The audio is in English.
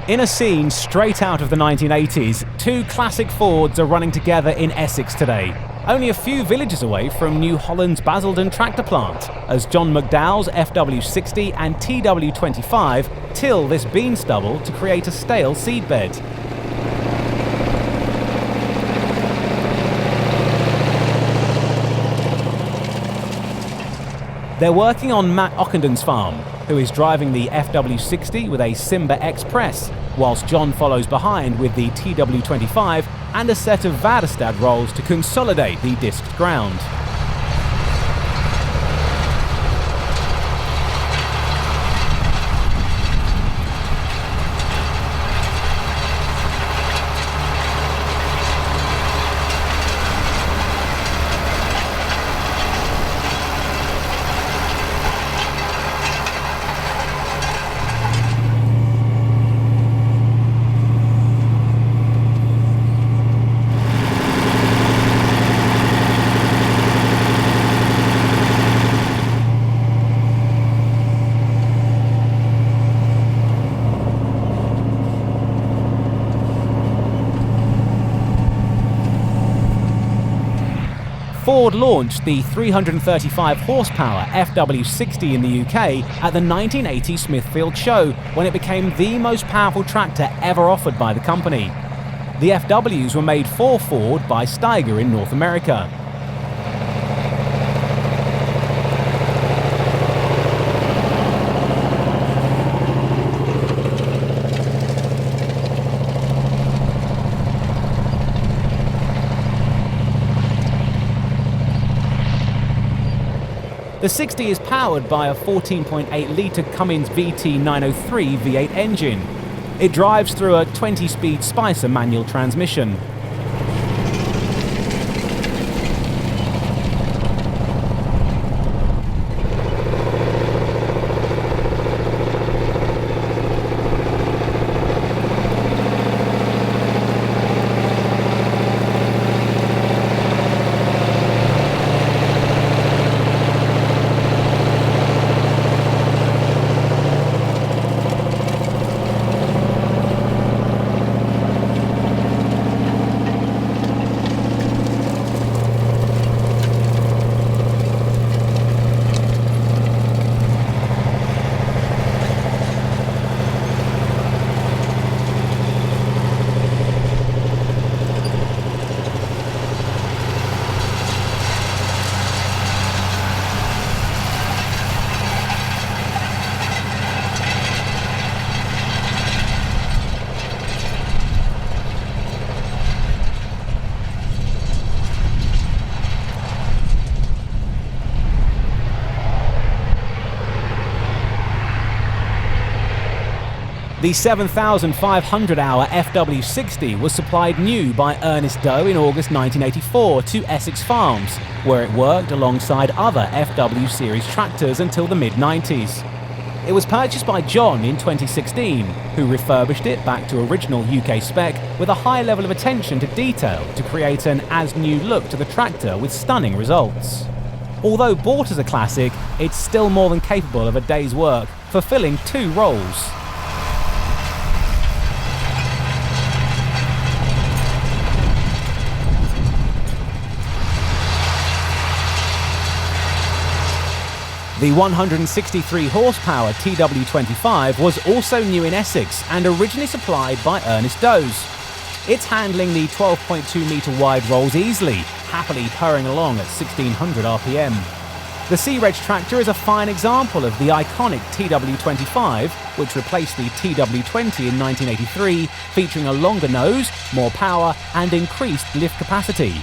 In a scene straight out of the 1980s, two classic Fords are running together in Essex today, only a few villages away from New Holland's Basildon tractor plant, as John McDowell's FW-60 and TW-25 till this bean stubble to create a stale seedbed. They're working on Matt Ockenden's farm, who is driving the FW-60 with a Simba X-Press, whilst John follows behind with the TW-25 and a set of Väderstad rolls to consolidate the disked ground. Ford launched the 335 horsepower FW-60 in the UK at the 1980 Smithfield show, when it became the most powerful tractor ever offered by the company. The FWs were made for Ford by Steiger in North America. The 60 is powered by a 14.8-litre Cummins VT903 V8 engine. It drives through a 20-speed Spicer manual transmission. The 7,500-hour FW-60 was supplied new by Ernest Doe in August 1984 to Essex Farms, where it worked alongside other FW series tractors until the mid-90s. It was purchased by John in 2016, who refurbished it back to original UK spec with a high level of attention to detail to create an as-new look to the tractor with stunning results. Although bought as a classic, it's still more than capable of a day's work, fulfilling two roles. The 163 horsepower TW-25 was also new in Essex and originally supplied by Ernest Doe's. It's handling the 12.2 metre wide rolls easily, happily purring along at 1600 RPM. The C-Reg tractor is a fine example of the iconic TW-25, which replaced the TW-20 in 1983, featuring a longer nose, more power and increased lift capacity.